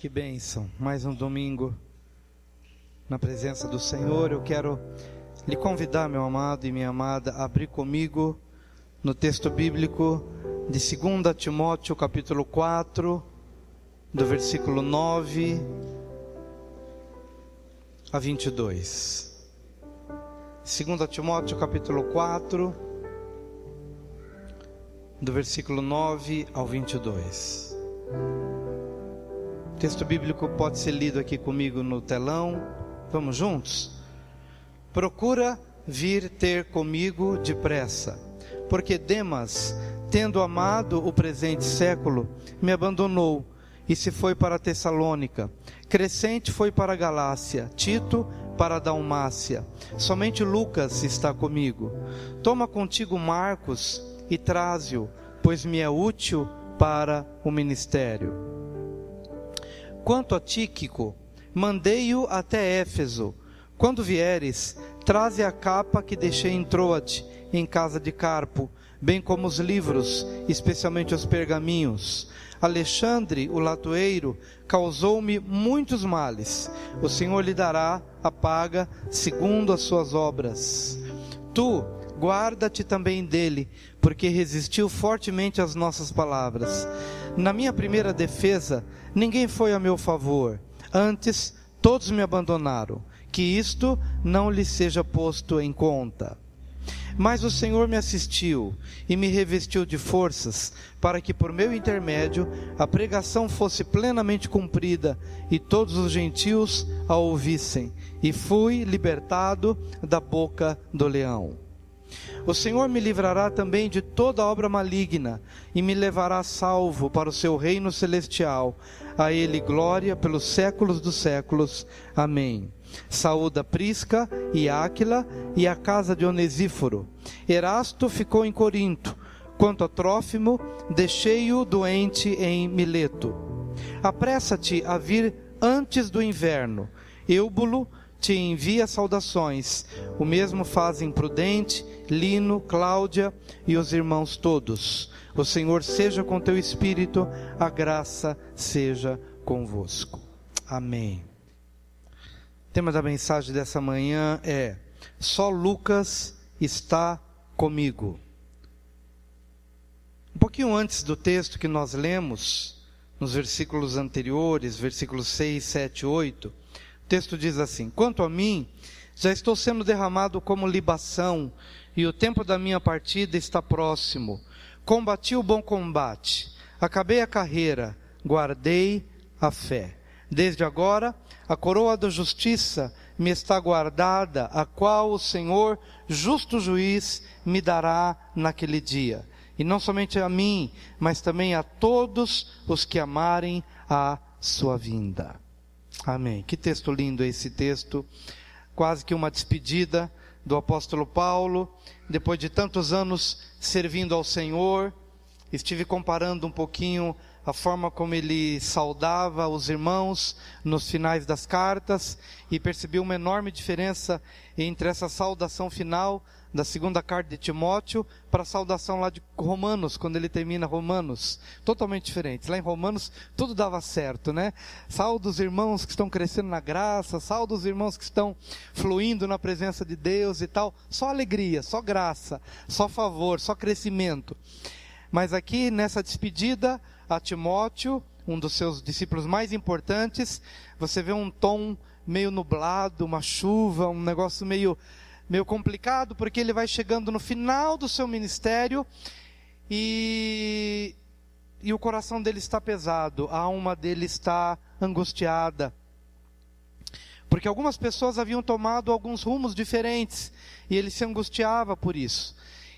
Que bênção, mais um domingo na presença do Senhor. Eu quero lhe convidar, meu amado e minha amada, a abrir comigo no texto bíblico de 2 Timóteo capítulo 4, do versículo 9 a 22. 2 Timóteo capítulo 4, do versículo 9 ao 22. O texto bíblico pode ser lido aqui comigo no telão. Vamos juntos? Procura vir ter comigo depressa, porque Demas, tendo amado o presente século, me abandonou e se foi para Tessalônica. Crescente foi para a Galácia, Tito para a Dalmácia. Somente Lucas está comigo. Toma contigo Marcos e traze-o, pois me é útil para o ministério. Quanto a Tíquico, mandei-o até Éfeso. Quando vieres, traze a capa que deixei em Troade, em casa de Carpo, bem como os livros, especialmente os pergaminhos. Alexandre, o latoeiro, causou-me muitos males. O Senhor lhe dará a paga segundo as suas obras. Tu, guarda-te também dele, porque resistiu fortemente às nossas palavras. Na minha primeira defesa, ninguém foi a meu favor, antes todos me abandonaram. Que isto não lhe seja posto em conta. Mas o Senhor me assistiu e me revestiu de forças, para que por meu intermédio a pregação fosse plenamente cumprida e todos os gentios a ouvissem, e fui libertado da boca do leão. O Senhor me livrará também de toda obra maligna e me levará salvo para o seu reino celestial. A ele glória pelos séculos dos séculos. Amém. Saúda Prisca e Áquila e a casa de Onesíforo. Erasto ficou em Corinto. Quanto a Trófimo, deixei-o doente em Mileto. Apressa-te a vir antes do inverno. Eubulo te envia saudações. O mesmo fazem Prudente, Lino, Cláudia e os irmãos todos. O Senhor seja com teu espírito, a graça seja convosco. Amém. O tema da mensagem dessa manhã é: só Lucas está comigo. Um pouquinho antes do texto que nós lemos, nos versículos anteriores, versículos 6, 7, 8, o texto diz assim: quanto a mim, já estou sendo derramado como libação, e o tempo da minha partida está próximo. Combati o bom combate, acabei a carreira, guardei a fé. Desde agora, a coroa da justiça me está guardada, a qual o Senhor, justo juiz, me dará naquele dia. E não somente a mim, mas também a todos os que amarem a sua vinda. Amém. Que texto lindo esse texto. Quase que uma despedida do apóstolo Paulo, depois de tantos anos servindo ao Senhor. Estive comparando um pouquinho a forma como ele saudava os irmãos nos finais das cartas, e percebi uma enorme diferença entre essa saudação final da segunda carta de Timóteo para a saudação lá de Romanos, quando ele termina Romanos, totalmente diferente. Lá em Romanos tudo dava certo, né? Saúde os irmãos que estão crescendo na graça, saúde os irmãos que estão fluindo na presença de Deus e tal, só alegria, só graça, só favor, só crescimento. Mas aqui nessa despedida a Timóteo, um dos seus discípulos mais importantes, você vê um tom meio nublado, uma chuva, um negócio meio complicado, porque ele vai chegando no final do seu ministério e o coração dele está pesado, a alma dele está angustiada, porque algumas pessoas haviam tomado alguns rumos diferentes e ele se angustiava por isso.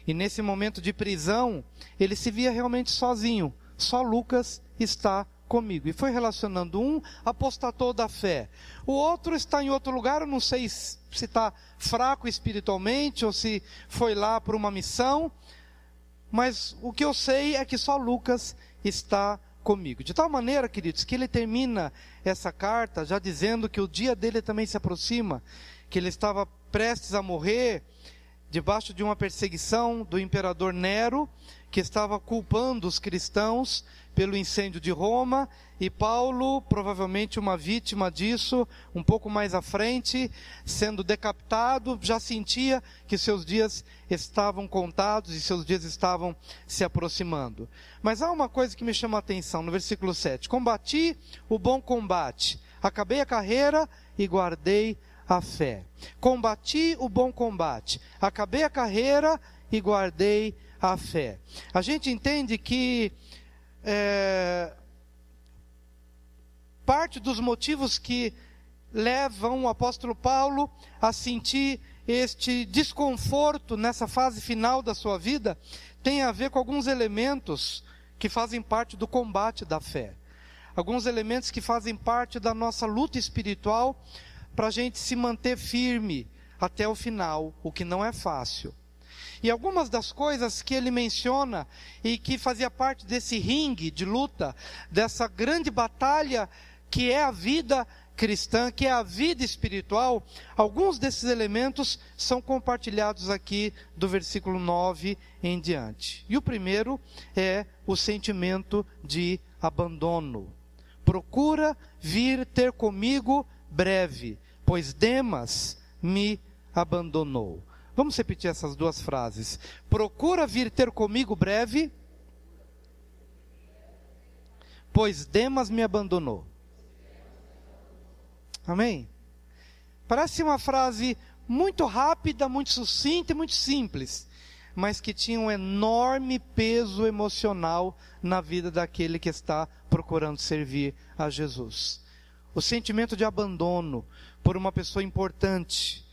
E nesse momento de prisão, ele se via realmente sozinho. Só Lucas está comigo. E foi relacionando. Um apostatou da fé, o outro está em outro lugar. Eu não sei se está fraco espiritualmente ou se foi lá por uma missão, mas o que eu sei é que só Lucas está comigo. De tal maneira, queridos, que ele termina essa carta já dizendo que o dia dele também se aproxima, que ele estava prestes a morrer, debaixo de uma perseguição do imperador Nero, que estava culpando os cristãos pelo incêndio de Roma, e Paulo, provavelmente uma vítima disso, um pouco mais à frente, sendo decapitado, já sentia que seus dias estavam contados e seus dias estavam se aproximando. Mas há uma coisa que me chama a atenção no versículo 7. Combati o bom combate, acabei a carreira e guardei a fé. Combati o bom combate, acabei a carreira e guardei a fé. A gente entende que parte dos motivos que levam o apóstolo Paulo a sentir este desconforto nessa fase final da sua vida tem a ver com alguns elementos que fazem parte do combate da fé. Alguns elementos que fazem parte da nossa luta espiritual para a gente se manter firme até o final, o que não é fácil. E algumas das coisas que ele menciona e que fazia parte desse ringue de luta, dessa grande batalha que é a vida cristã, que é a vida espiritual, alguns desses elementos são compartilhados aqui do versículo 9 em diante. E o primeiro é o sentimento de abandono. Procura vir ter comigo breve, pois Demas me abandonou. Vamos repetir essas duas frases. Procura vir ter comigo breve, pois Demas me abandonou. Amém? Parece uma frase muito rápida, muito sucinta e muito simples, mas que tinha um enorme peso emocional na vida daquele que está procurando servir a Jesus. O sentimento de abandono por uma pessoa importante.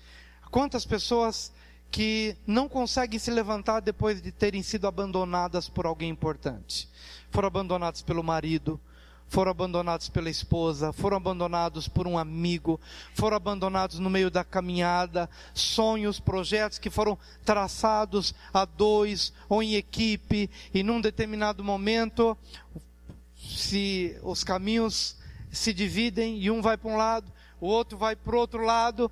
Quantas pessoas que não conseguem se levantar depois de terem sido abandonadas por alguém importante? Foram abandonados pelo marido, foram abandonados pela esposa, foram abandonados por um amigo, foram abandonados no meio da caminhada, sonhos, projetos que foram traçados a dois ou em equipe, e num determinado momento, se os caminhos se dividem e um vai para um lado, o outro vai para o outro lado,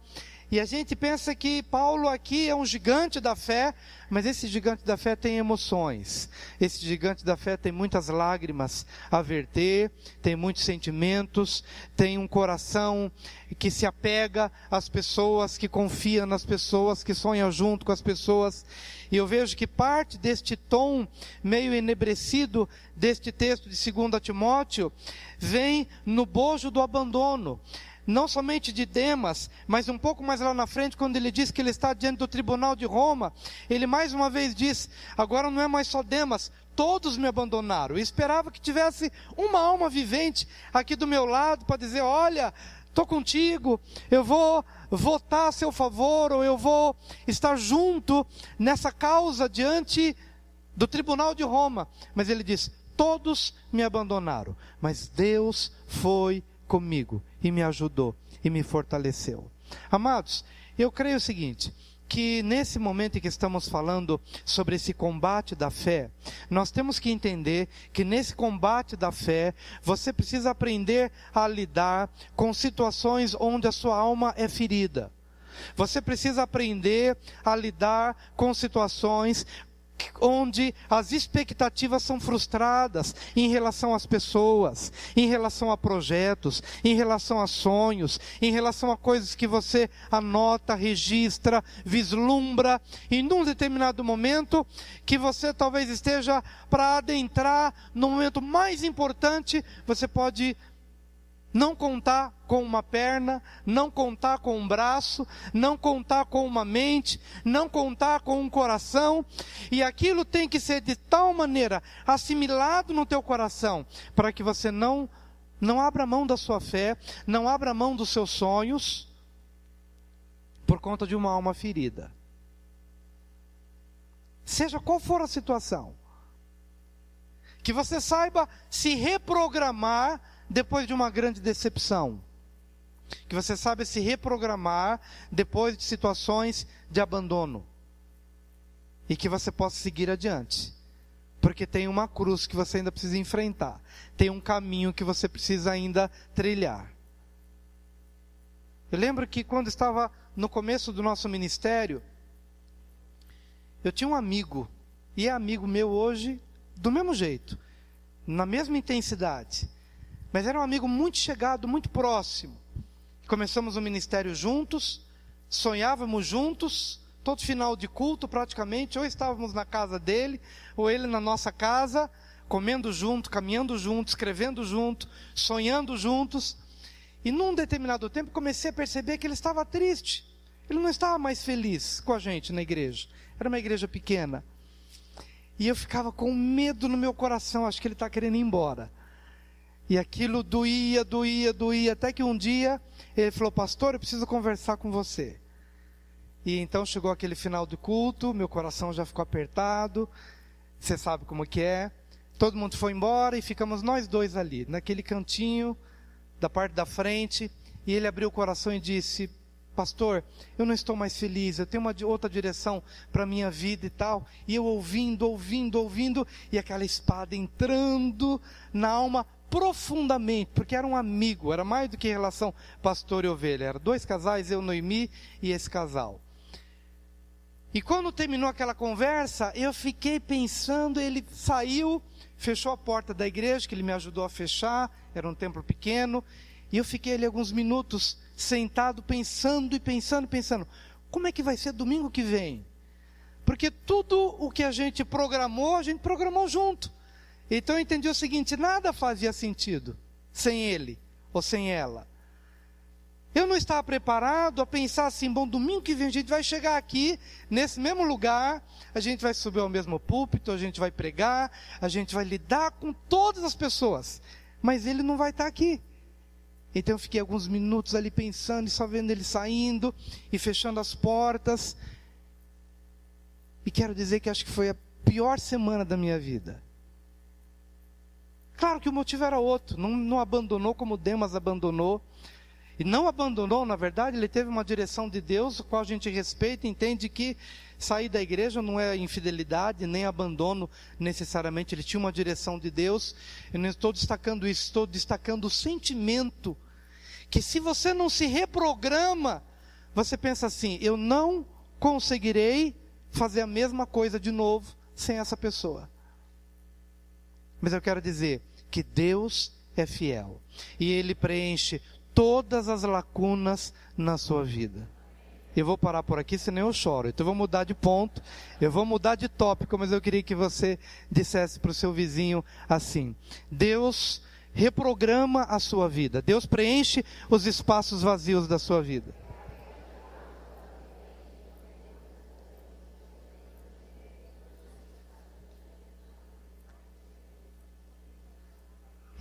e a gente pensa que Paulo aqui é um gigante da fé, mas esse gigante da fé tem emoções, esse gigante da fé tem muitas lágrimas a verter, tem muitos sentimentos, tem um coração que se apega às pessoas, que confia nas pessoas, que sonha junto com as pessoas. E eu vejo que parte deste tom meio enebrecido deste texto de 2 Timóteo vem no bojo do abandono. Não somente de Demas, mas um pouco mais lá na frente, quando ele diz que ele está diante do tribunal de Roma, ele mais uma vez diz, agora não é mais só Demas, todos me abandonaram. Eu esperava que tivesse uma alma vivente aqui do meu lado para dizer, olha, estou contigo, eu vou votar a seu favor, ou eu vou estar junto nessa causa diante do tribunal de Roma. Mas ele diz, todos me abandonaram, mas Deus foi comigo e me ajudou e me fortaleceu. Amados, eu creio o seguinte, que nesse momento em que estamos falando sobre esse combate da fé, nós temos que entender que nesse combate da fé, você precisa aprender a lidar com situações onde a sua alma é ferida. Você precisa aprender a lidar com situações onde as expectativas são frustradas em relação às pessoas, em relação a projetos, em relação a sonhos, em relação a coisas que você anota, registra, vislumbra, e num determinado momento que você talvez esteja para adentrar no momento mais importante, você pode não contar com uma perna, não contar com um braço, não contar com uma mente, não contar com um coração, e aquilo tem que ser de tal maneira assimilado no teu coração, para que você não abra mão da sua fé, não abra mão dos seus sonhos, por conta de uma alma ferida. Seja qual for a situação, que você saiba se reprogramar depois de uma grande decepção, que você saiba se reprogramar depois de situações de abandono, e que você possa seguir adiante, porque tem uma cruz que você ainda precisa enfrentar, tem um caminho que você precisa ainda trilhar. Eu lembro que quando estava no começo do nosso ministério, Eu tinha um amigo, e é amigo meu hoje, do mesmo jeito, na mesma intensidade. Mas era um amigo muito chegado, muito próximo. Começamos o ministério juntos, sonhávamos juntos, todo final de culto praticamente, ou estávamos na casa dele, ou ele na nossa casa, comendo junto, caminhando junto, escrevendo junto, sonhando juntos. E num determinado tempo comecei a perceber que ele estava triste. Ele não estava mais feliz com a gente na igreja. Era uma igreja pequena. E eu ficava com medo no meu coração, acho que ele está querendo ir embora. E aquilo doía, até que um dia ele falou: pastor, eu preciso conversar com você. E então chegou aquele final de culto, meu coração já ficou apertado, você sabe como que é. Todo mundo foi embora e ficamos nós dois ali, naquele cantinho da parte da frente. E ele abriu o coração e disse: pastor, eu não estou mais feliz, eu tenho uma outra direção para a minha vida e tal. E eu ouvindo, e aquela espada entrando na alma profundamente, porque era um amigo, era mais do que relação pastor e ovelha, eram dois casais, eu, Noemi e esse casal. E quando terminou aquela conversa, eu fiquei pensando, ele saiu, fechou a porta da igreja, que ele me ajudou a fechar, era um templo pequeno, e eu fiquei ali alguns minutos sentado pensando, como é que vai ser domingo que vem? Porque tudo o que a gente programou junto. Então eu entendi o seguinte: nada fazia sentido sem ele ou sem ela. Eu não estava preparado a pensar assim: bom, domingo que vem a gente vai chegar aqui, nesse mesmo lugar, a gente vai subir ao mesmo púlpito, a gente vai pregar, a gente vai lidar com todas as pessoas, mas ele não vai estar aqui. Então eu fiquei alguns minutos ali pensando, e só vendo ele saindo, e fechando as portas, e quero dizer que acho que foi a pior semana da minha vida. Claro que o motivo era outro, não abandonou como Demas abandonou. E não abandonou, na verdade, ele teve uma direção de Deus, a qual a gente respeita e entende que sair da igreja não é infidelidade, nem abandono necessariamente. Ele tinha uma direção de Deus. Eu não estou destacando isso, estou destacando o sentimento, que se você não se reprograma, você pensa assim: eu não conseguirei fazer a mesma coisa de novo sem essa pessoa. Mas eu quero dizer que Deus é fiel, e Ele preenche todas as lacunas na sua vida. Eu vou parar por aqui, senão eu choro. Então eu vou mudar de ponto, eu vou mudar de tópico, mas eu queria que você dissesse para o seu vizinho assim: Deus reprograma a sua vida, Deus preenche os espaços vazios da sua vida.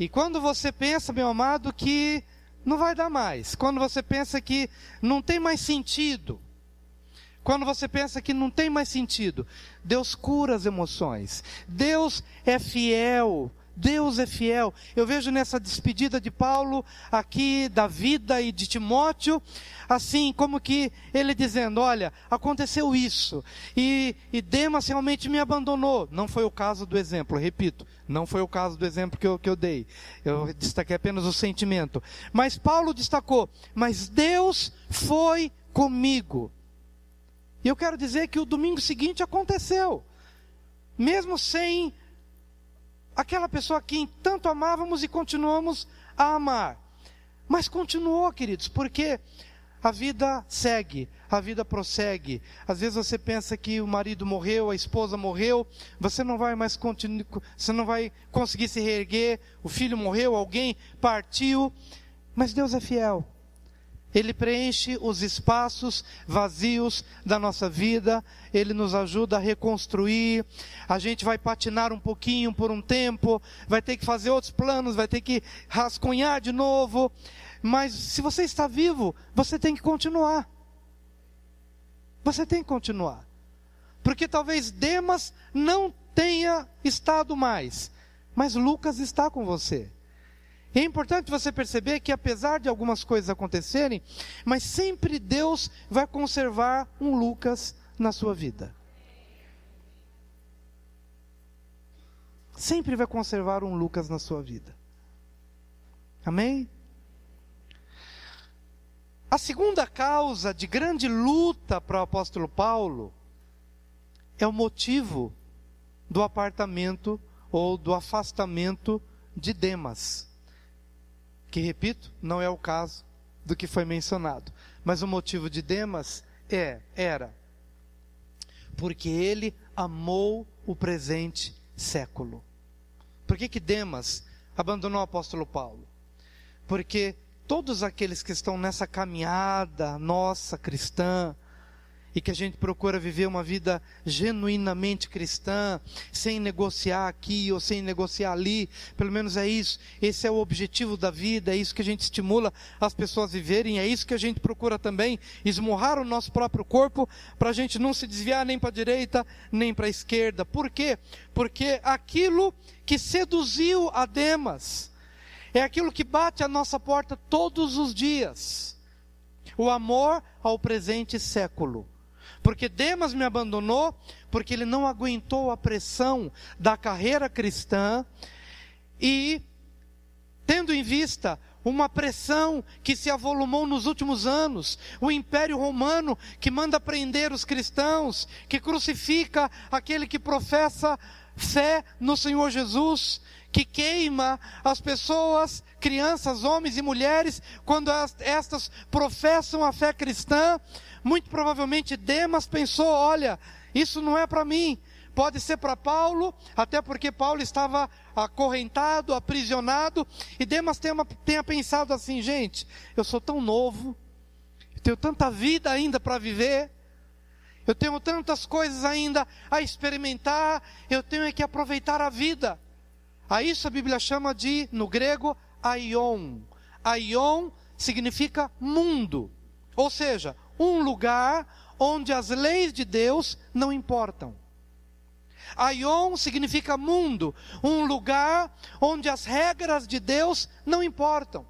E quando você pensa, meu amado, que não vai dar mais, quando você pensa que não tem mais sentido, quando você pensa que não tem mais sentido, Deus cura as emoções, Deus é fiel, Deus é fiel. Eu vejo nessa despedida de Paulo aqui da vida e de Timóteo, assim como que ele dizendo: olha, aconteceu isso, e Demas realmente me abandonou. Não foi o caso do exemplo, repito, não foi o caso do exemplo que eu dei. Eu destaquei apenas o sentimento. Mas Paulo destacou: mas Deus foi comigo. E eu quero dizer que o domingo seguinte aconteceu, mesmo sem aquela pessoa a quem tanto amávamos e continuamos a amar. Mas continuou, queridos, porque a vida segue, a vida prossegue. Às vezes você pensa que o marido morreu, a esposa morreu, você não vai mais você não vai conseguir se reerguer, o filho morreu, alguém partiu, mas Deus é fiel. Ele preenche os espaços vazios da nossa vida, Ele nos ajuda a reconstruir. A gente vai patinar um pouquinho por um tempo, vai ter que fazer outros planos, vai ter que rascunhar de novo, mas se você está vivo, você tem que continuar. Você tem que continuar, porque talvez Demas não tenha estado mais, mas Lucas está com você. É importante você perceber que apesar de algumas coisas acontecerem, mas sempre Deus vai conservar um Lucas na sua vida. Sempre vai conservar um Lucas na sua vida. Amém? A segunda causa de grande luta para o apóstolo Paulo é o motivo do apartamento ou do afastamento de Demas. Que, repito, não é o caso do que foi mencionado. Mas o motivo de Demas era porque ele amou o presente século. Por que Demas abandonou o apóstolo Paulo? Porque todos aqueles que estão nessa caminhada nossa cristã, e que a gente procura viver uma vida genuinamente cristã, sem negociar aqui ou sem negociar ali, pelo menos é isso, esse é o objetivo da vida, é isso que a gente estimula as pessoas a viverem, é isso que a gente procura também, esmurrar o nosso próprio corpo, para a gente não se desviar nem para a direita, nem para a esquerda. Por quê? Porque aquilo que seduziu a Demas, é aquilo que bate à nossa porta todos os dias, o amor ao presente século. Porque Demas me abandonou, porque ele não aguentou a pressão da carreira cristã, e tendo em vista uma pressão que se avolumou nos últimos anos, o Império Romano que manda prender os cristãos, que crucifica aquele que professa fé no Senhor Jesus, que queima as pessoas, crianças, homens e mulheres, quando estas professam a fé cristã. Muito provavelmente Demas pensou, olha, isso não é para mim, pode ser para Paulo, até porque Paulo estava acorrentado, aprisionado, e Demas tenha pensado assim, gente, eu sou tão novo, eu tenho tanta vida ainda para viver, eu tenho tantas coisas ainda a experimentar, eu tenho que aproveitar a vida. A isso a Bíblia chama de, no grego, aion. Aion significa mundo, ou seja, um lugar onde as leis de Deus não importam. Aion significa mundo, um lugar onde as regras de Deus não importam.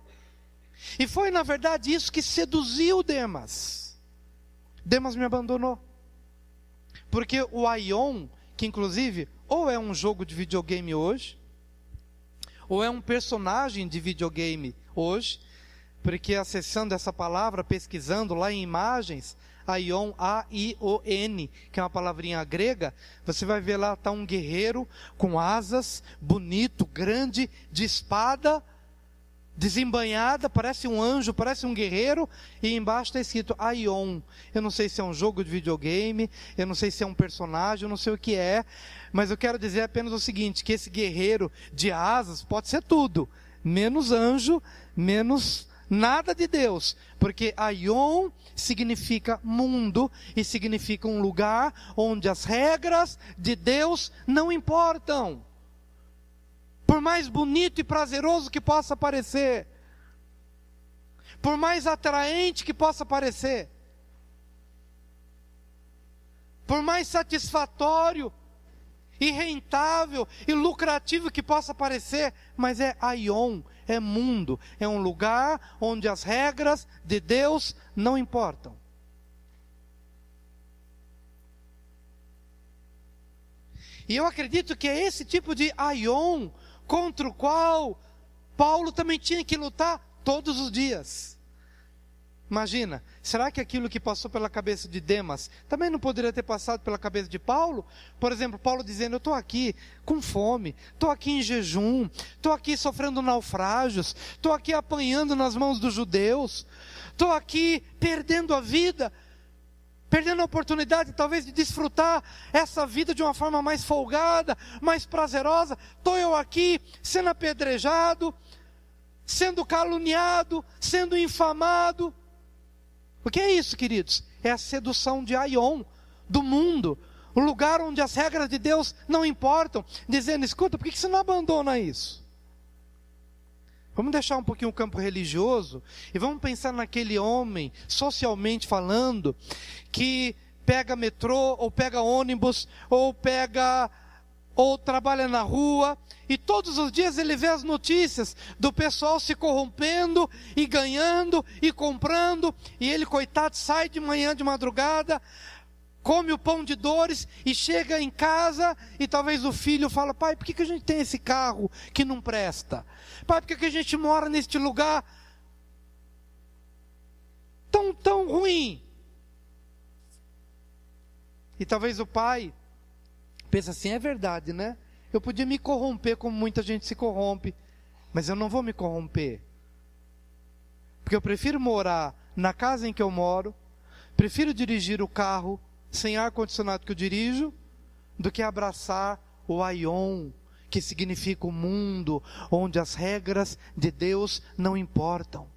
E foi na verdade isso que seduziu Demas. Demas me abandonou. Porque o Aion, que inclusive ou é um jogo de videogame hoje, ou é um personagem de videogame hoje, porque acessando essa palavra, pesquisando lá em imagens, Aion, A-I-O-N, que é uma palavrinha grega, você vai ver lá, está um guerreiro com asas, bonito, grande, de espada, desembainhada, parece um anjo, parece um guerreiro, e embaixo está escrito Aion. Eu não sei se é um jogo de videogame, eu não sei se é um personagem, eu não sei o que é, mas eu quero dizer apenas o seguinte, que esse guerreiro de asas pode ser tudo, menos anjo, menos nada de Deus, porque Aion significa mundo, e significa um lugar onde as regras de Deus não importam. Por mais bonito e prazeroso que possa parecer, por mais atraente que possa parecer, por mais satisfatório e rentável e lucrativo que possa parecer, mas é Aion, é mundo, é um lugar onde as regras de Deus não importam. E eu acredito que é esse tipo de Aion contra o qual Paulo também tinha que lutar todos os dias. Imagina, será que aquilo que passou pela cabeça de Demas também não poderia ter passado pela cabeça de Paulo? Por exemplo, Paulo dizendo, eu estou aqui com fome, estou aqui em jejum, estou aqui sofrendo naufrágios, estou aqui apanhando nas mãos dos judeus, estou aqui perdendo a vida, perdendo a oportunidade talvez de desfrutar essa vida de uma forma mais folgada, mais prazerosa. Estou eu aqui sendo apedrejado, sendo caluniado, sendo infamado. O que é isso, queridos? É a sedução de Aion, do mundo, o lugar onde as regras de Deus não importam, dizendo, escuta, por que você não abandona isso? Vamos deixar um pouquinho o campo religioso e vamos pensar naquele homem, socialmente falando, que pega metrô, ou pega ônibus, ou trabalha na rua, e todos os dias ele vê as notícias do pessoal se corrompendo, e ganhando, e comprando, e ele, coitado, sai de manhã, de madrugada, come o pão de dores, e chega em casa, e talvez o filho fala, pai, por que a gente tem esse carro que não presta? Pai, por que a gente mora neste lugar tão ruim? E talvez o pai Pensa assim, é verdade, né? Eu podia me corromper como muita gente se corrompe, mas eu não vou me corromper. Porque eu prefiro morar na casa em que eu moro, prefiro dirigir o carro sem ar-condicionado que eu dirijo, do que abraçar o aion, que significa o mundo, onde as regras de Deus não importam.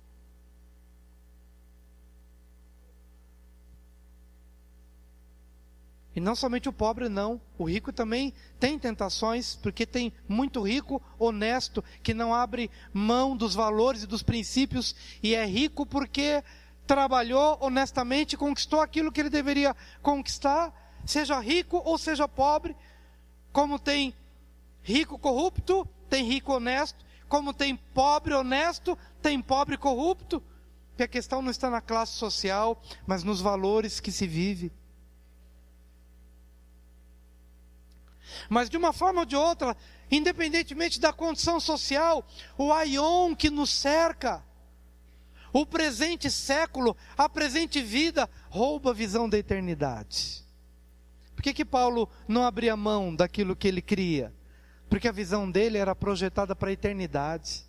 E não somente o pobre não, o rico também tem tentações, porque tem muito rico honesto, que não abre mão dos valores e dos princípios, e é rico porque trabalhou honestamente, conquistou aquilo que ele deveria conquistar, seja rico ou seja pobre, como tem rico corrupto, tem rico honesto, como tem pobre honesto, tem pobre corrupto, porque a questão não está na classe social, mas nos valores que se vive. Mas de uma forma ou de outra, independentemente da condição social, o aion que nos cerca, o presente século, a presente vida, rouba a visão da eternidade. Por que Paulo não abria mão daquilo que ele cria? Porque a visão dele era projetada para a eternidade.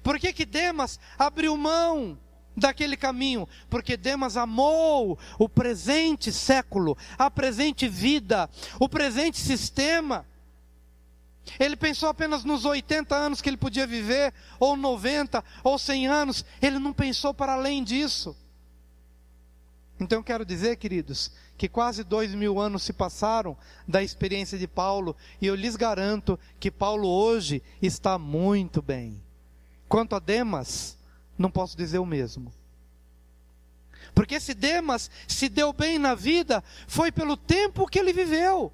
Por que Demas abriu mão daquele caminho? Porque Demas amou o presente século, a presente vida, o presente sistema. Ele pensou apenas nos 80 anos que ele podia viver, ou 90, ou 100 anos. Ele não pensou para além disso. Então eu quero dizer, queridos, que quase 2000 anos se passaram da experiência de Paulo, e eu lhes garanto que Paulo hoje está muito bem. Quanto a Demas, não posso dizer o mesmo. Porque se Demas se deu bem na vida, foi pelo tempo que ele viveu.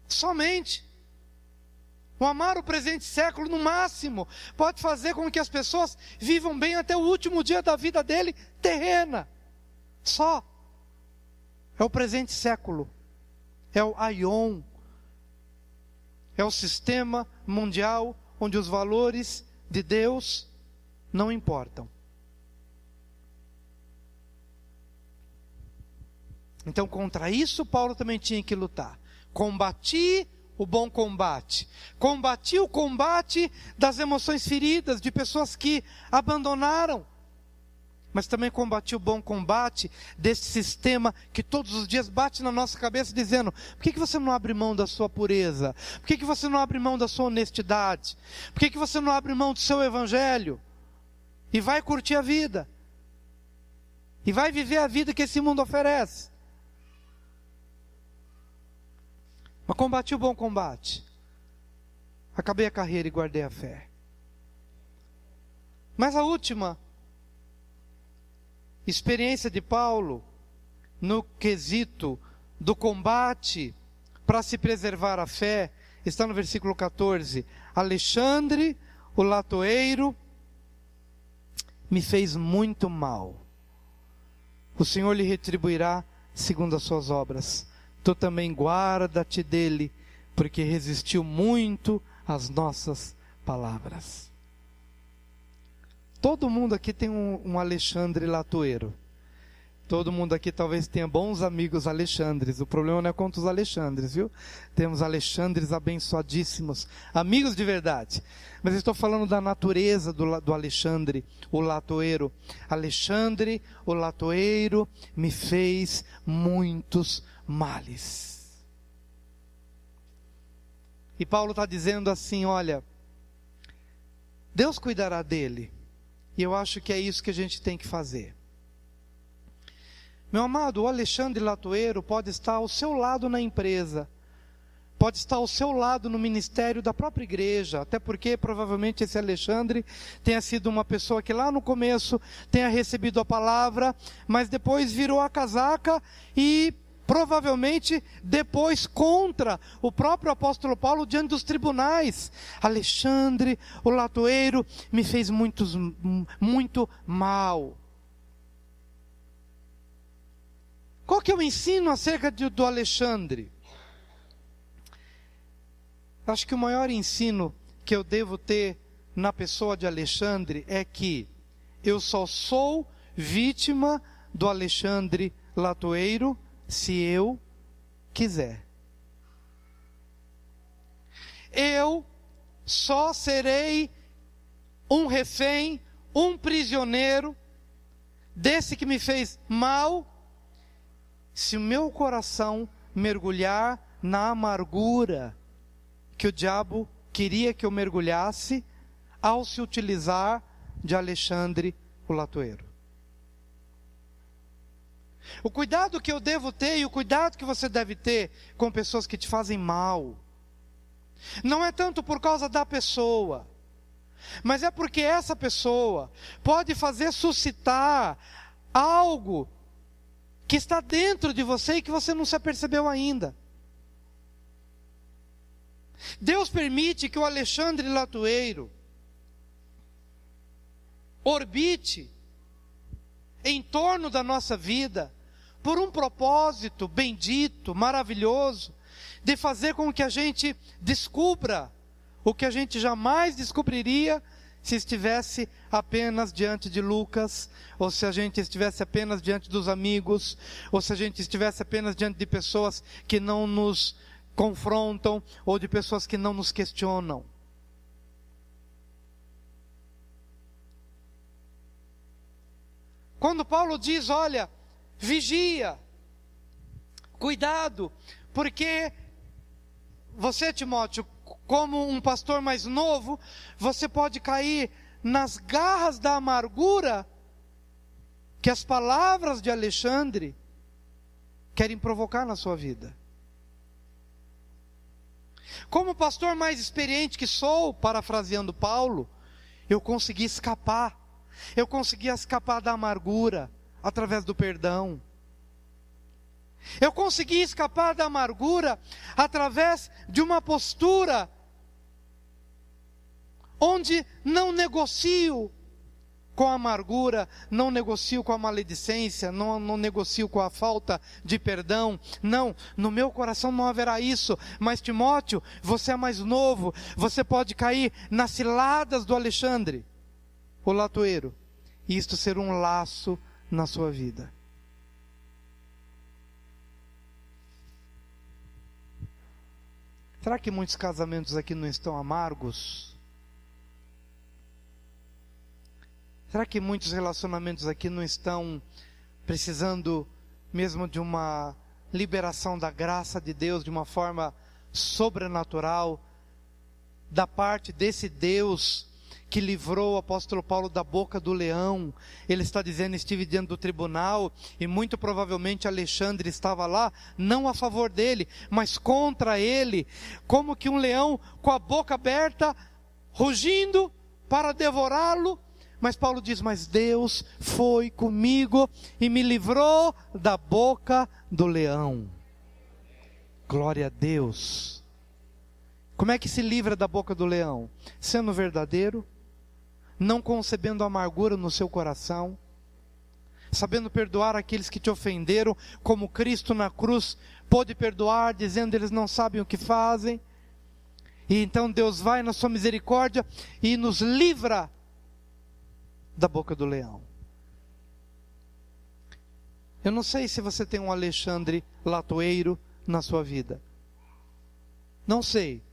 Somente. O amar o presente século, no máximo, pode fazer com que as pessoas vivam bem até o último dia da vida dele, terrena. Só. É o presente século. É o aion. É o sistema mundial onde os valores de Deus não importam. Então, contra isso, Paulo também tinha que lutar. Combati o bom combate. Combati o combate das emoções feridas, de pessoas que abandonaram. Mas também combati o bom combate desse sistema que todos os dias bate na nossa cabeça dizendo: por que você não abre mão da sua pureza? Por que você não abre mão da sua honestidade? Por que você não abre mão do seu evangelho? E vai curtir a vida. E vai viver a vida que esse mundo oferece. Mas combati o bom combate. Acabei a carreira e guardei a fé. Mas a última experiência de Paulo, no quesito do combate para se preservar a fé, está no versículo 14. Alexandre, o latoeiro, me fez muito mal. O Senhor lhe retribuirá segundo as suas obras. Tu também guarda-te dele, porque resistiu muito às nossas palavras. Todo mundo aqui tem um Alexandre latoeiro. Todo mundo aqui talvez tenha bons amigos Alexandres. O problema não é contra os Alexandres, viu? Temos Alexandres abençoadíssimos, amigos de verdade. Mas eu estou falando da natureza do Alexandre, o latoeiro. Alexandre, o latoeiro, me fez muitos males. E Paulo está dizendo assim: olha, Deus cuidará dele. E eu acho que é isso que a gente tem que fazer. Meu amado, o Alexandre latoeiro pode estar ao seu lado na empresa, pode estar ao seu lado no ministério da própria igreja, até porque provavelmente esse Alexandre tenha sido uma pessoa que lá no começo tenha recebido a palavra, mas depois virou a casaca e provavelmente depois contra o próprio apóstolo Paulo diante dos tribunais. Alexandre, o latoeiro, me fez muito mal. Qual que é o ensino acerca do Alexandre? Acho que o maior ensino que eu devo ter na pessoa de Alexandre é que eu só sou vítima do Alexandre Latoeiro, se eu quiser. Eu só serei um refém, um prisioneiro desse que me fez mal, se o meu coração mergulhar na amargura que o diabo queria que eu mergulhasse ao se utilizar de Alexandre o Latoeiro. O cuidado que eu devo ter e o cuidado que você deve ter com pessoas que te fazem mal, não é tanto por causa da pessoa, mas é porque essa pessoa pode fazer suscitar algo que está dentro de você e que você não se apercebeu ainda. Deus permite que o Alexandre Latoeiro orbite em torno da nossa vida por um propósito bendito, maravilhoso, de fazer com que a gente descubra o que a gente jamais descobriria se estivesse apenas diante de Lucas, ou se a gente estivesse apenas diante dos amigos, ou se a gente estivesse apenas diante de pessoas que não nos confrontam, ou de pessoas que não nos questionam. Quando Paulo diz, olha, vigia, cuidado, porque você, Timóteo, como um pastor mais novo, você pode cair nas garras da amargura que as palavras de Alexandre querem provocar na sua vida. Como pastor mais experiente que sou, parafraseando Paulo, eu consegui escapar. Eu consegui escapar da amargura através do perdão. Eu consegui escapar da amargura através de uma postura onde não negocio com a amargura, não negocio com a maledicência, não negocio com a falta de perdão. Não, no meu coração não haverá isso. Mas Timóteo, você é mais novo, você pode cair nas ciladas do Alexandre, o Latoeiro, e isto ser um laço na sua vida. Será que muitos casamentos aqui não estão amargos? Será que muitos relacionamentos aqui não estão precisando mesmo de uma liberação da graça de Deus de uma forma sobrenatural, da parte desse Deus que livrou o apóstolo Paulo da boca do leão? Ele está dizendo, estive diante do tribunal, e muito provavelmente Alexandre estava lá, não a favor dele, mas contra ele, como que um leão com a boca aberta, rugindo para devorá-lo. Mas Paulo diz, mas Deus foi comigo e me livrou da boca do leão. Glória a Deus. Como é que se livra da boca do leão? Sendo verdadeiro, não concebendo amargura no seu coração, sabendo perdoar aqueles que te ofenderam, como Cristo na cruz pôde perdoar, dizendo, eles não sabem o que fazem. E então Deus vai na sua misericórdia e nos livra da boca do leão. Eu não sei se você tem um Alexandre Latoeiro na sua vida. Não sei.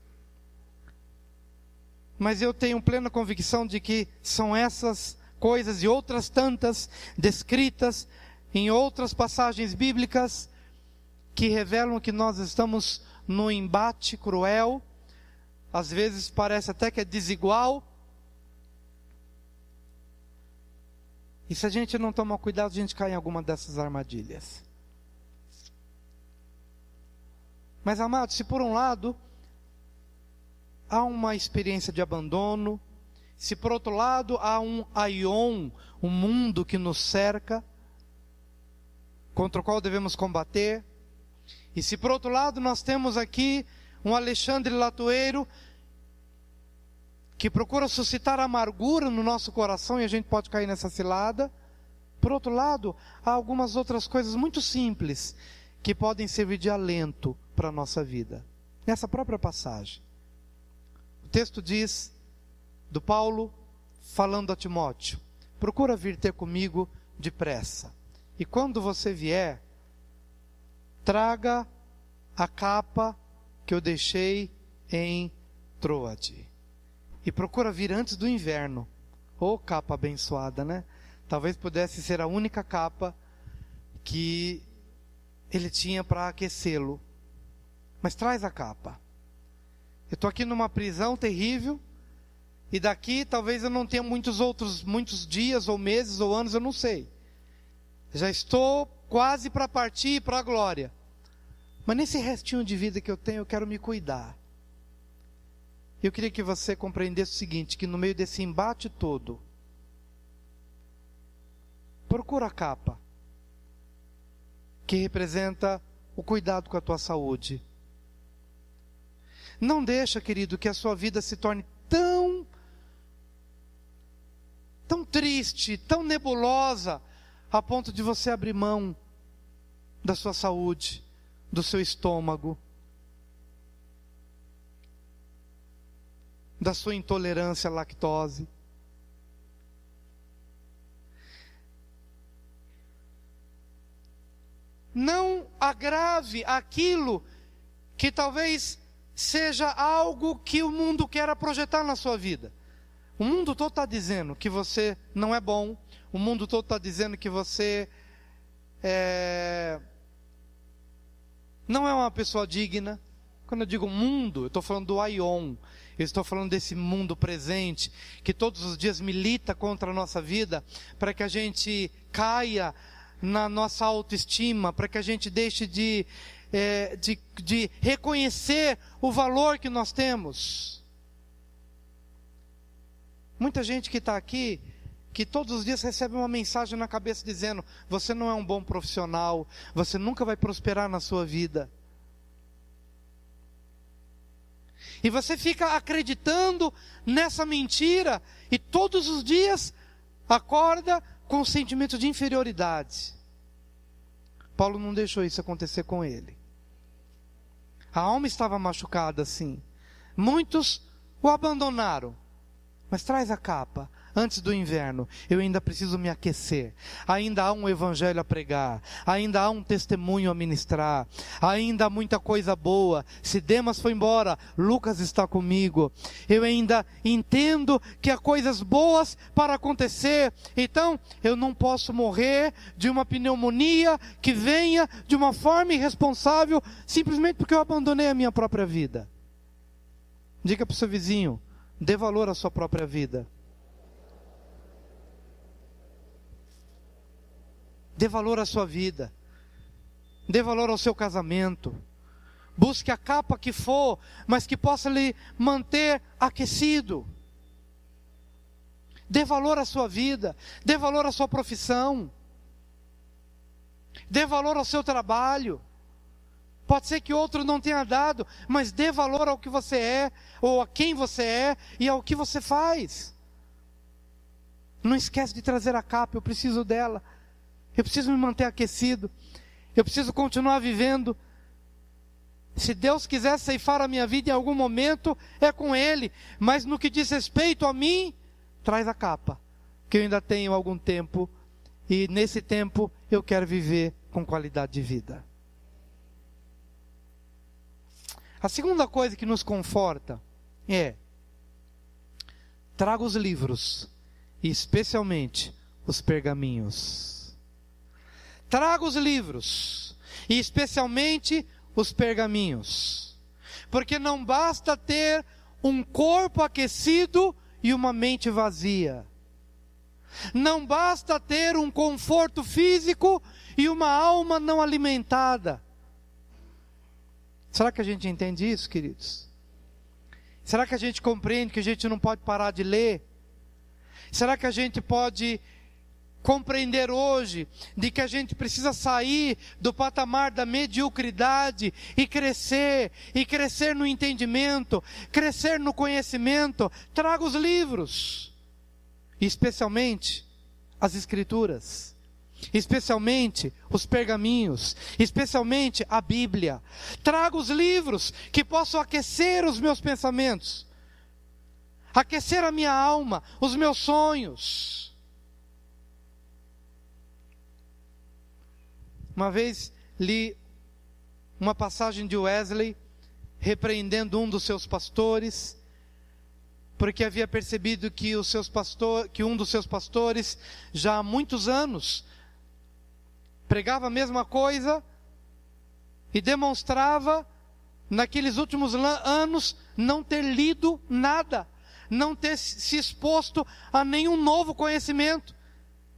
Mas eu tenho plena convicção de que são essas coisas e outras tantas descritas em outras passagens bíblicas que revelam que nós estamos num embate cruel. Às vezes parece até que é desigual. E se a gente não tomar cuidado, a gente cai em alguma dessas armadilhas. Mas, amados, se por um lado há uma experiência de abandono, se por outro lado há um aion, um mundo que nos cerca, contra o qual devemos combater, e se por outro lado nós temos aqui um Alexandre Latoeiro, que procura suscitar amargura no nosso coração, e a gente pode cair nessa cilada. Por outro lado, há algumas outras coisas muito simples, que podem servir de alento para a nossa vida. Nessa própria passagem, o texto diz, do Paulo, falando a Timóteo, procura vir ter comigo depressa. E quando você vier, traga a capa que eu deixei em Troade. E procura vir antes do inverno. Ô, capa abençoada, né? Talvez pudesse ser a única capa que ele tinha para aquecê-lo. Mas traz a capa. Eu estou aqui numa prisão terrível. E daqui talvez eu não tenha muitos dias, ou meses, ou anos, eu não sei. Já estou quase para partir para a glória. Mas nesse restinho de vida que eu tenho, eu quero me cuidar. Eu queria que você compreendesse o seguinte, que no meio desse embate todo, procura a capa, que representa o cuidado com a tua saúde. Não deixa, querido, que a sua vida se torne tão triste, tão nebulosa, a ponto de você abrir mão da sua saúde, do seu estômago, da sua intolerância à lactose. Não agrave aquilo que talvez seja algo que o mundo queira projetar na sua vida. O mundo todo está dizendo que você não é bom. O mundo todo está dizendo que você não é uma pessoa digna. Quando eu digo mundo, eu estou falando do Aion. Eu estou falando desse mundo presente, que todos os dias milita contra a nossa vida, para que a gente caia na nossa autoestima, para que a gente deixe de reconhecer o valor que nós temos. Muita gente que está aqui, que todos os dias recebe uma mensagem na cabeça dizendo: você não é um bom profissional, você nunca vai prosperar na sua vida. E você fica acreditando nessa mentira, e todos os dias acorda com um sentimento de inferioridade. Paulo não deixou isso acontecer com ele. A alma estava machucada, sim. Muitos o abandonaram. Mas traz a capa. Antes do inverno, eu ainda preciso me aquecer. Ainda há um evangelho a pregar. Ainda há um testemunho a ministrar. Ainda há muita coisa boa. Se Demas foi embora, Lucas está comigo. Eu ainda entendo que há coisas boas para acontecer. Então, eu não posso morrer de uma pneumonia que venha de uma forma irresponsável, simplesmente porque eu abandonei a minha própria vida. Diga para o seu vizinho: dê valor à sua própria vida. Dê valor à sua vida. Dê valor ao seu casamento. Busque a capa que for, mas que possa lhe manter aquecido. Dê valor à sua vida. Dê valor à sua profissão. Dê valor ao seu trabalho. Pode ser que outro não tenha dado, mas dê valor ao que você é, ou a quem você é, e ao que você faz. Não esquece de trazer a capa, eu preciso dela. Eu preciso me manter aquecido. Eu preciso continuar vivendo. Se Deus quiser ceifar a minha vida em algum momento, é com Ele. Mas no que diz respeito a mim, traz a capa, que eu ainda tenho algum tempo. E nesse tempo eu quero viver com qualidade de vida. A segunda coisa que nos conforta é: traga os livros, e especialmente os pergaminhos. Traga os livros, e especialmente os pergaminhos. Porque não basta ter um corpo aquecido e uma mente vazia. Não basta ter um conforto físico e uma alma não alimentada. Será que a gente entende isso, queridos? Será que a gente compreende que a gente não pode parar de ler? Será que a gente pode compreender hoje de que a gente precisa sair do patamar da mediocridade e crescer no entendimento, crescer no conhecimento? Traga os livros, especialmente as escrituras, especialmente os pergaminhos, especialmente a Bíblia. Traga os livros que possam aquecer os meus pensamentos, aquecer a minha alma, os meus sonhos. Uma vez li uma passagem de Wesley repreendendo um dos seus pastores, porque havia percebido que um dos seus pastores, já há muitos anos, pregava a mesma coisa e demonstrava, naqueles últimos anos, não ter lido nada, não ter se exposto a nenhum novo conhecimento.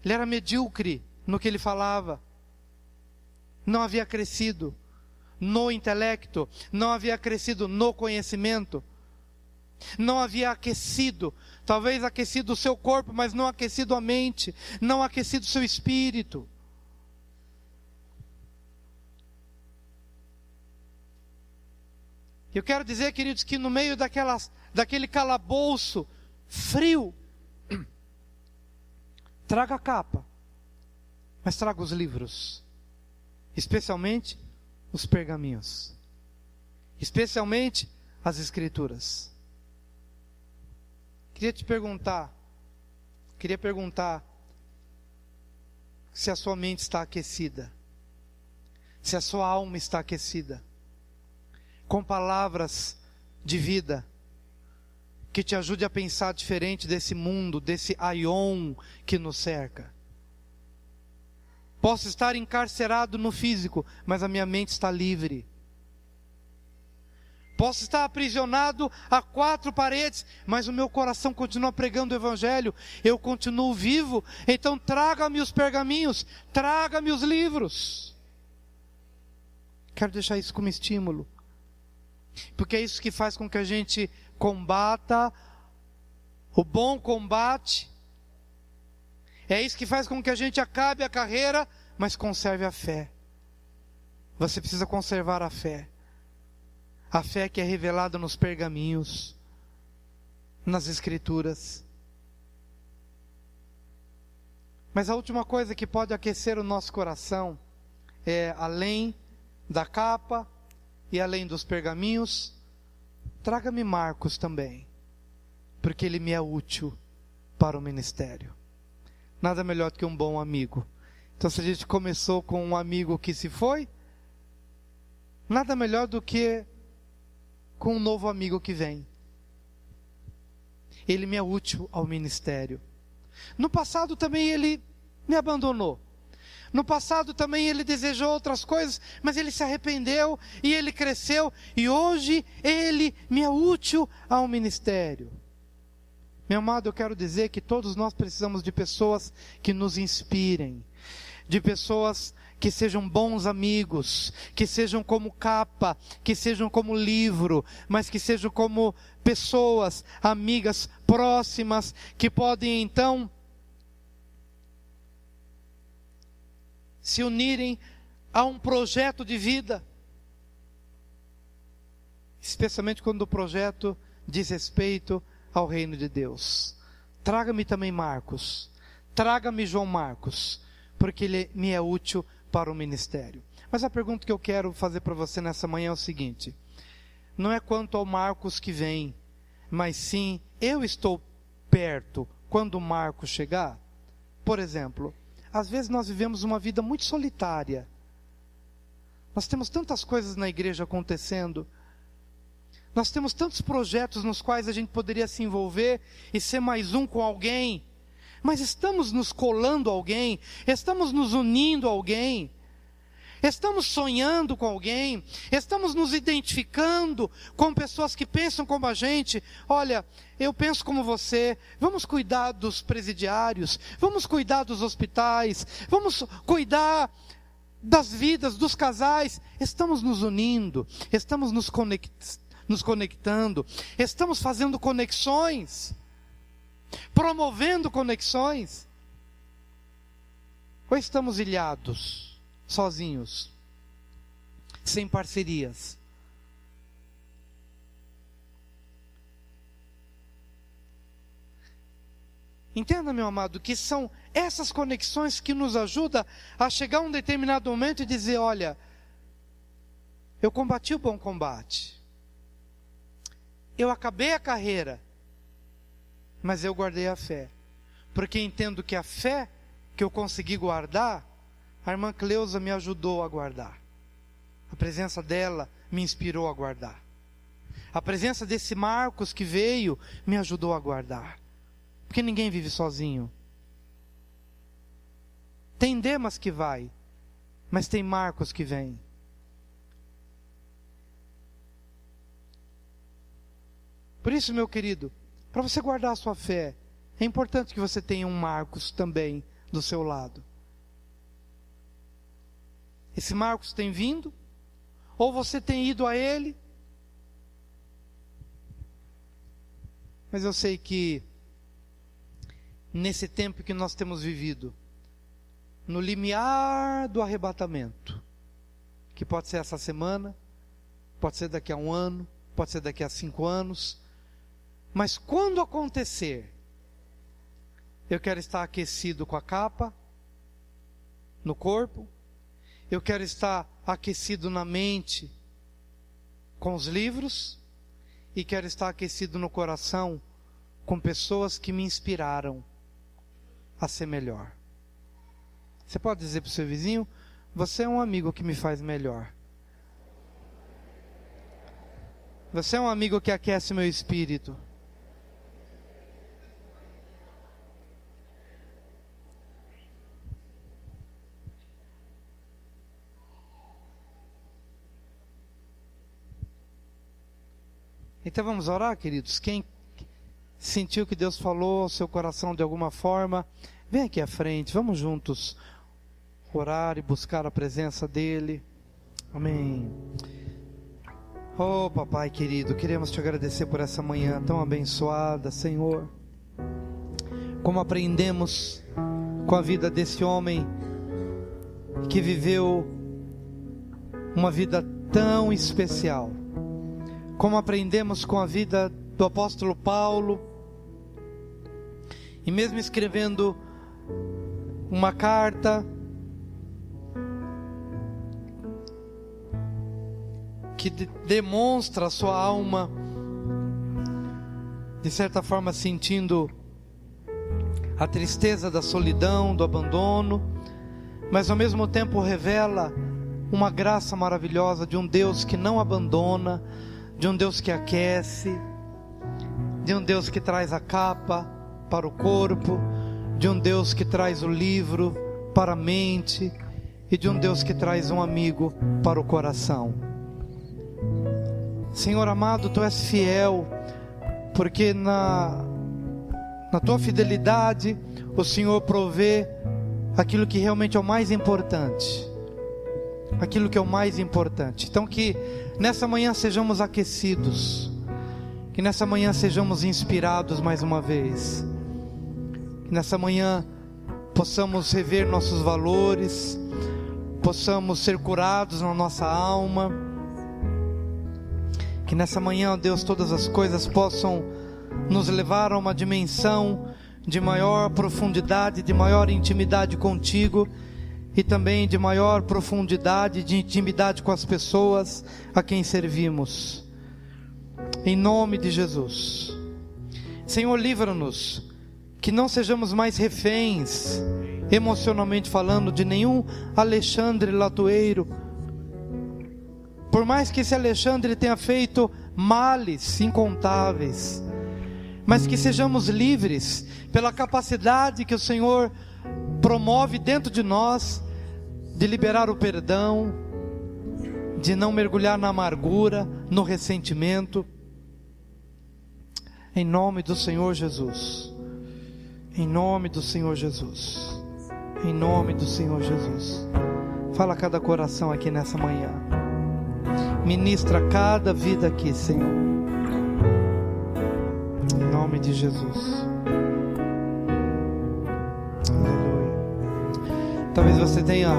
Ele era medíocre no que ele falava, não havia crescido no intelecto, não havia crescido no conhecimento, não havia aquecido, talvez aquecido o seu corpo, mas não aquecido a mente, não aquecido o seu espírito. Eu quero dizer, queridos, que no meio daquele calabouço frio, traga a capa, mas traga os livros, especialmente os pergaminhos, especialmente as escrituras. Queria perguntar se a sua mente está aquecida, se a sua alma está aquecida, com palavras de vida, que te ajude a pensar diferente desse mundo, desse aion que nos cerca. Posso estar encarcerado no físico, mas a minha mente está livre. Posso estar aprisionado a 4 paredes, mas o meu coração continua pregando o Evangelho. Eu continuo vivo. Então traga-me os pergaminhos, traga-me os livros. Quero deixar isso como estímulo, porque é isso que faz com que a gente combata o bom combate. É isso que faz com que a gente acabe a carreira, mas conserve a fé. Você precisa conservar a fé. A fé que é revelada nos pergaminhos, nas escrituras. Mas a última coisa que pode aquecer o nosso coração é, além da capa e além dos pergaminhos, traga-me Marcos também, porque ele me é útil para o ministério. Nada melhor do que um bom amigo. Então, se a gente começou com um amigo que se foi, nada melhor do que com um novo amigo que vem. Ele me é útil ao ministério. No passado também ele me abandonou. No passado também ele desejou outras coisas, mas ele se arrependeu e ele cresceu. E hoje ele me é útil ao ministério. Meu amado, eu quero dizer que todos nós precisamos de pessoas que nos inspirem, de pessoas que sejam bons amigos, que sejam como capa, que sejam como livro, mas que sejam como pessoas, amigas próximas, que podem então se unirem a um projeto de vida, especialmente quando o projeto diz respeito ao reino de Deus. Traga-me também Marcos, traga-me João Marcos, porque ele me é útil para o ministério. Mas a pergunta que eu quero fazer para você nessa manhã é o seguinte: não é quanto ao Marcos que vem, mas sim, eu estou perto quando o Marcos chegar? Por exemplo, às vezes nós vivemos uma vida muito solitária, nós temos tantas coisas na igreja acontecendo, nós temos tantos projetos nos quais a gente poderia se envolver e ser mais um com alguém, mas estamos nos colando a alguém, estamos nos unindo a alguém, estamos sonhando com alguém, estamos nos identificando com pessoas que pensam como a gente. Olha, eu penso como você, vamos cuidar dos presidiários, vamos cuidar dos hospitais, vamos cuidar das vidas dos casais. Estamos nos unindo, estamos nos conectando, estamos fazendo conexões, promovendo conexões, ou estamos ilhados, sozinhos, sem parcerias? Entenda, meu amado, que são essas conexões que nos ajudam a chegar a um determinado momento e dizer: olha, eu combati o bom combate, eu acabei a carreira, mas eu guardei a fé, porque entendo que a fé que eu consegui guardar A irmã Cleusa me ajudou a guardar. A presença dela me inspirou a guardar. A presença desse Marcos que veio me ajudou a guardar. Porque ninguém vive sozinho. Tem Demas que vai, mas tem Marcos que vem. Por isso, meu querido, para você guardar a sua fé, é importante que você tenha um Marcos também do seu lado. Esse Marcos tem vindo? Ou você tem ido a ele? Mas eu sei que nesse tempo que nós temos vivido, no limiar do arrebatamento, que pode ser essa semana, pode ser daqui a 1 ano, pode ser daqui a 5 anos, mas quando acontecer, eu quero estar aquecido com a capa no corpo, eu quero estar aquecido na mente com os livros, e quero estar aquecido no coração com pessoas que me inspiraram a ser melhor. Você pode dizer para o seu vizinho: você é um amigo que me faz melhor. Você é um amigo que aquece meu espírito. Então vamos orar, queridos. Quem sentiu que Deus falou ao seu coração de alguma forma, vem aqui à frente, vamos juntos orar e buscar a presença dEle. Amém. Oh, papai querido, queremos te agradecer por essa manhã tão abençoada, Senhor. Como aprendemos com a vida desse homem que viveu uma vida tão especial. Como aprendemos com a vida do apóstolo Paulo, e mesmo escrevendo uma carta que demonstra a sua alma, de certa forma sentindo a tristeza da solidão, do abandono, mas ao mesmo tempo revela uma graça maravilhosa de um Deus que não abandona, de um Deus que aquece, de um Deus que traz a capa para o corpo, de um Deus que traz o livro para a mente, e de um Deus que traz um amigo para o coração. Senhor amado, Tu és fiel, porque na Tua fidelidade o Senhor provê aquilo que realmente é o mais importante. Aquilo que é o mais importante. Então que nessa manhã sejamos aquecidos, que nessa manhã sejamos inspirados mais uma vez, que nessa manhã possamos rever nossos valores, possamos ser curados na nossa alma, que nessa manhã, ó Deus, todas as coisas possam nos levar a uma dimensão de maior profundidade, de maior intimidade contigo, e também de maior profundidade, de intimidade com as pessoas a quem servimos. Em nome de Jesus. Senhor, livra-nos, que não sejamos mais reféns, emocionalmente falando, de nenhum Alexandre Latueiro. Por mais que esse Alexandre tenha feito males incontáveis, mas que sejamos livres pela capacidade que o Senhor promove dentro de nós, de liberar o perdão, de não mergulhar na amargura, no ressentimento. Em nome do Senhor Jesus. Em nome do Senhor Jesus. Em nome do Senhor Jesus. Fala a cada coração aqui nessa manhã. Ministra cada vida aqui, Senhor. Em nome de Jesus. Talvez você tenha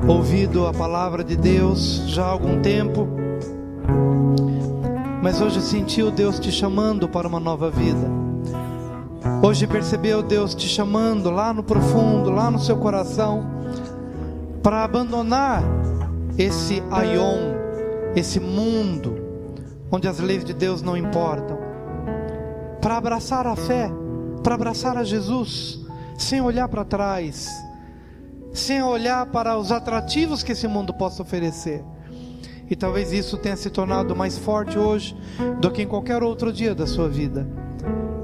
ouvido a palavra de Deus já há algum tempo, mas hoje sentiu Deus te chamando para uma nova vida. Hoje percebeu Deus te chamando lá no profundo, lá no seu coração, para abandonar esse aion, esse mundo onde as leis de Deus não importam, para abraçar a fé, para abraçar a Jesus, sem olhar para trás, sem olhar para os atrativos que esse mundo possa oferecer. E talvez isso tenha se tornado mais forte hoje do que em qualquer outro dia da sua vida.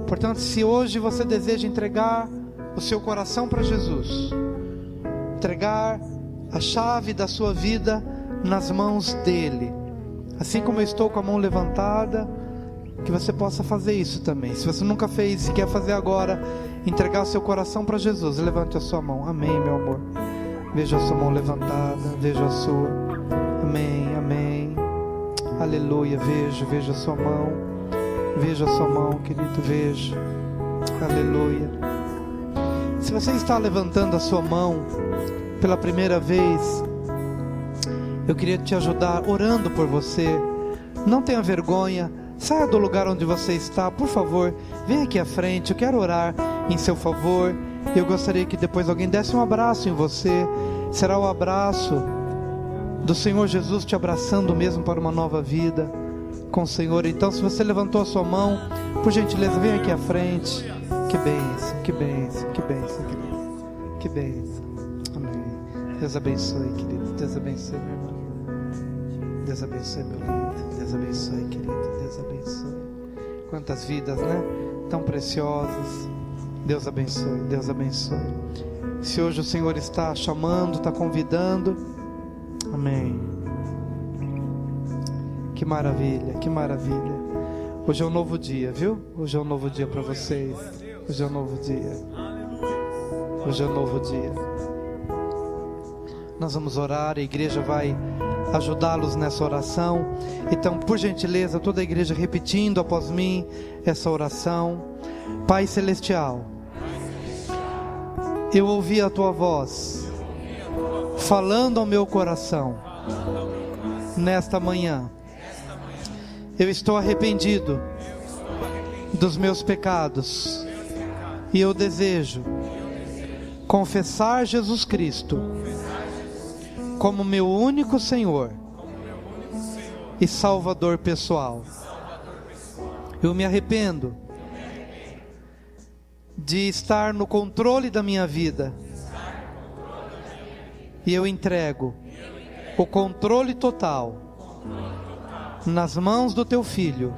Portanto, se hoje você deseja entregar o seu coração para Jesus, entregar a chave da sua vida nas mãos dele, assim como eu estou com a mão levantada, que você possa fazer isso também. Se você nunca fez e quer fazer agora, entregar o seu coração para Jesus, levante a sua mão. Amém, meu amor. Veja a sua mão levantada, veja a sua. Amém, amém. Aleluia, veja a sua mão. Veja a sua mão, querido, veja. Aleluia. Se você está levantando a sua mão pela primeira vez, eu queria te ajudar orando por você. Não tenha vergonha, saia do lugar onde você está, por favor, venha aqui à frente, eu quero orar em seu favor. Eu gostaria que depois alguém desse um abraço em você. Será o abraço do Senhor Jesus te abraçando mesmo para uma nova vida com o Senhor. Então, se você levantou a sua mão, por gentileza, venha aqui à frente. Que bênção, que bênção, que bênção, querido. Que bênção. Amém. Deus abençoe, querido. Deus abençoe, meu irmão. Deus abençoe, meu lindo. Deus abençoe, querido. Deus abençoe. Quantas vidas, né? Tão preciosas. Deus abençoe, Deus abençoe. Se hoje o Senhor está chamando, está convidando, amém. Que maravilha, que maravilha. Hoje é um novo dia, viu? Hoje é um novo dia para vocês. Hoje é um novo dia. Hoje é um novo dia. Nós vamos orar, a igreja vai ajudá-los nessa oração. Então, por gentileza, toda a igreja repetindo após mim essa oração. Pai Celestial, eu ouvi a Tua voz falando ao meu coração nesta manhã. Eu estou arrependido dos meus pecados e eu desejo confessar Jesus Cristo como meu único Senhor e Salvador pessoal. Eu me arrependo de estar no controle da minha vida e eu entrego o controle total nas mãos do Teu Filho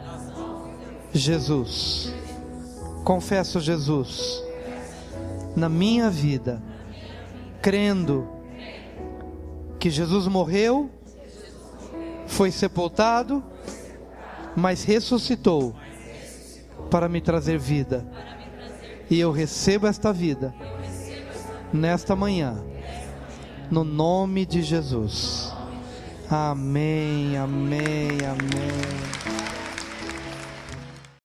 Jesus. Confesso Jesus na minha vida, crendo que Jesus morreu, foi sepultado, mas ressuscitou para me trazer vida. E eu recebo esta vida nesta manhã, no nome de Jesus. Amém, amém, amém.